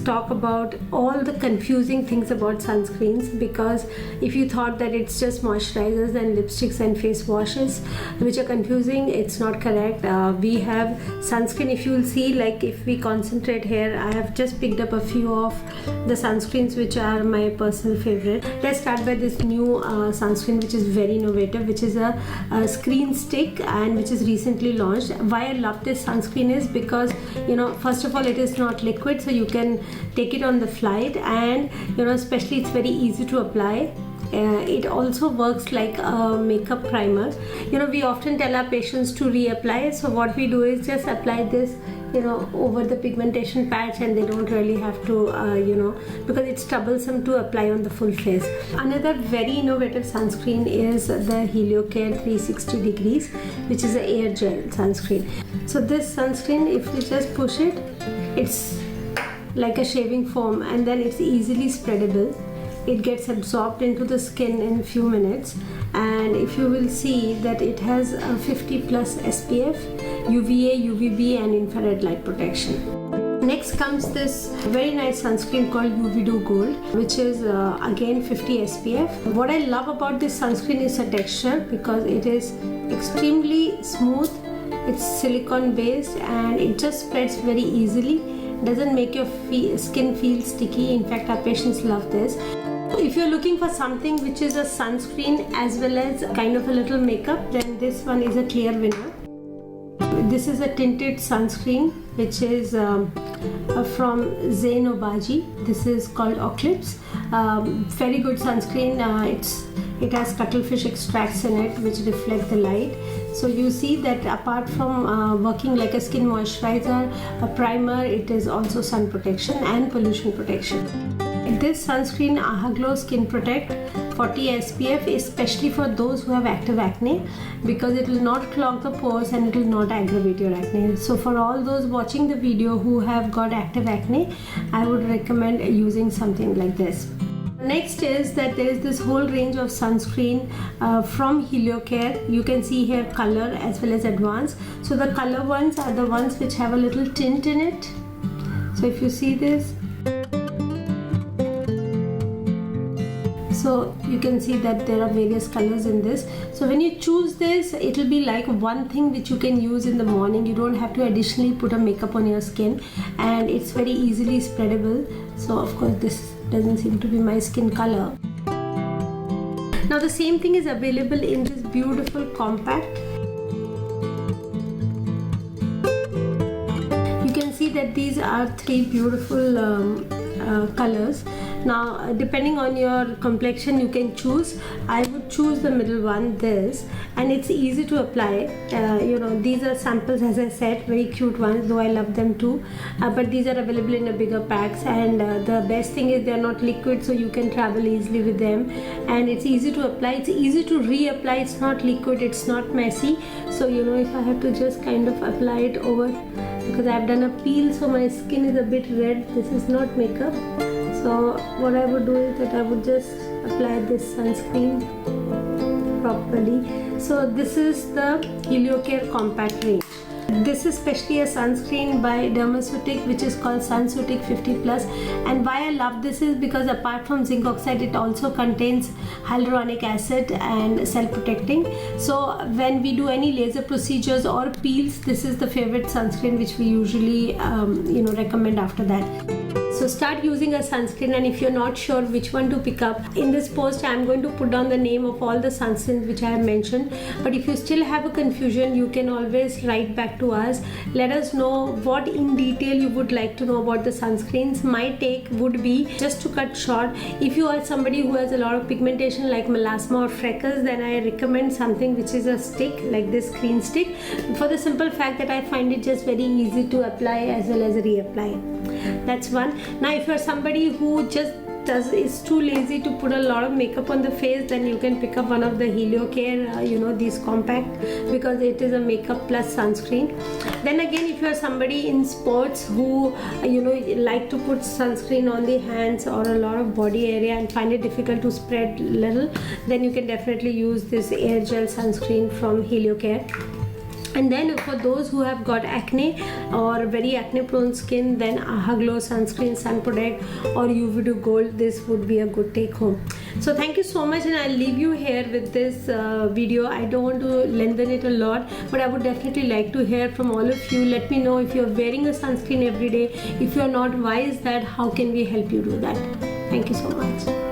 talk about all the confusing things about sunscreens, because if you thought that it's just moisturizers and lipsticks and face washes which are confusing, it's not correct. We have sunscreen. If you will see, like if we concentrate here, I have just picked up a few of the sunscreens which are my personal favorite. Let's start by this new sunscreen which is very innovative, which is a screen stick and which is recently launched. Why I love this sunscreen is because, first of all, it is not liquid, so you can take it on the flight, and especially it's very easy to apply. It also works like a makeup primer. We often tell our patients to reapply, so what we do is just apply this over the pigmentation patch, and they don't really have to because it's troublesome to apply on the full face. Another very innovative sunscreen is the Heliocare 360 degrees, which is an air gel sunscreen. So this sunscreen, if you just push it, it's like a shaving foam, and then it's easily spreadable. It gets absorbed into the skin in a few minutes, and if you will see that it has a 50 plus SPF, UVA, UVB and infrared light protection. Next comes this very nice sunscreen called UV-Do Gold, which is again 50 SPF. What I love about this sunscreen is the texture, because it is extremely smooth. It's silicone based and it just spreads very easily. Doesn't make your skin feel sticky. In fact, our patients love this. If you're looking for something which is a sunscreen as well as kind of a little makeup, then this one is a clear winner. This is a tinted sunscreen which is from Zain Obagi. This is called Eclipse. Very good sunscreen. It has cuttlefish extracts in it which reflect the light. So you see that apart from working like a skin moisturizer, a primer, it is also sun protection and pollution protection. This sunscreen, Ahaglow Skin Protect 40 SPF, is especially for those who have active acne, because it will not clog the pores and it will not aggravate your acne. So for all those watching the video who have got active acne, I would recommend using something like this. Next is that there is this whole range of sunscreen from Heliocare. You can see here color as well as advanced. So the color ones are the ones which have a little tint in it. So if you see this, so you can see that there are various colors in this. So when you choose this, it will be like one thing which you can use in the morning. You don't have to additionally put a makeup on your skin, and it's very easily spreadable. So of course this doesn't seem to be my skin color. Now the same thing is available in this beautiful compact. You can see that these are three beautiful colors. Now depending on your complexion, you can choose. I would choose the middle one, this, and it's easy to apply. These are samples, as I said, very cute ones, though I love them too, but these are available in a bigger packs, and the best thing is they're not liquid, so you can travel easily with them, and it's easy to apply. It's easy to reapply. It's not liquid, it's not messy. So if I have to just kind of apply it over, because I've done a peel, so my skin is a bit red. This is not makeup. So what I would do is that I would just apply this sunscreen properly. So this is the Heliocare Compact range. This is especially a sunscreen by Dermaceutic, which is called Sunsutic 50 Plus. And why I love this is because apart from zinc oxide, it also contains hyaluronic acid and cell protecting. So when we do any laser procedures or peels, this is the favorite sunscreen which we usually recommend after that. So start using a sunscreen, and if you're not sure which one to pick up, in this post I'm going to put down the name of all the sunscreens which I have mentioned. But if you still have a confusion, you can always write back to us. Let us know what in detail you would like to know about the sunscreens. My take would be, just to cut short, if you are somebody who has a lot of pigmentation like melasma or freckles, then I recommend something which is a stick, like this screen stick, for the simple fact that I find it just very easy to apply as well as reapply. That's one. Now if you're somebody who just is too lazy to put a lot of makeup on the face, then you can pick up one of the Heliocare, these compact, because it is a makeup plus sunscreen. Then again, if you're somebody in sports who like to put sunscreen on the hands or a lot of body area and find it difficult to spread little, then you can definitely use this air gel sunscreen from Heliocare. And then for those who have got acne or very acne prone skin, then AHA Glow Sunscreen Sun Protect or UV2 Gold, this would be a good take home. So thank you so much, and I'll leave you here with this video. I don't want to lengthen it a lot, but I would definitely like to hear from all of you. Let me know if you're wearing a sunscreen every day. If you're not, why is that? How can we help you do that? Thank you so much.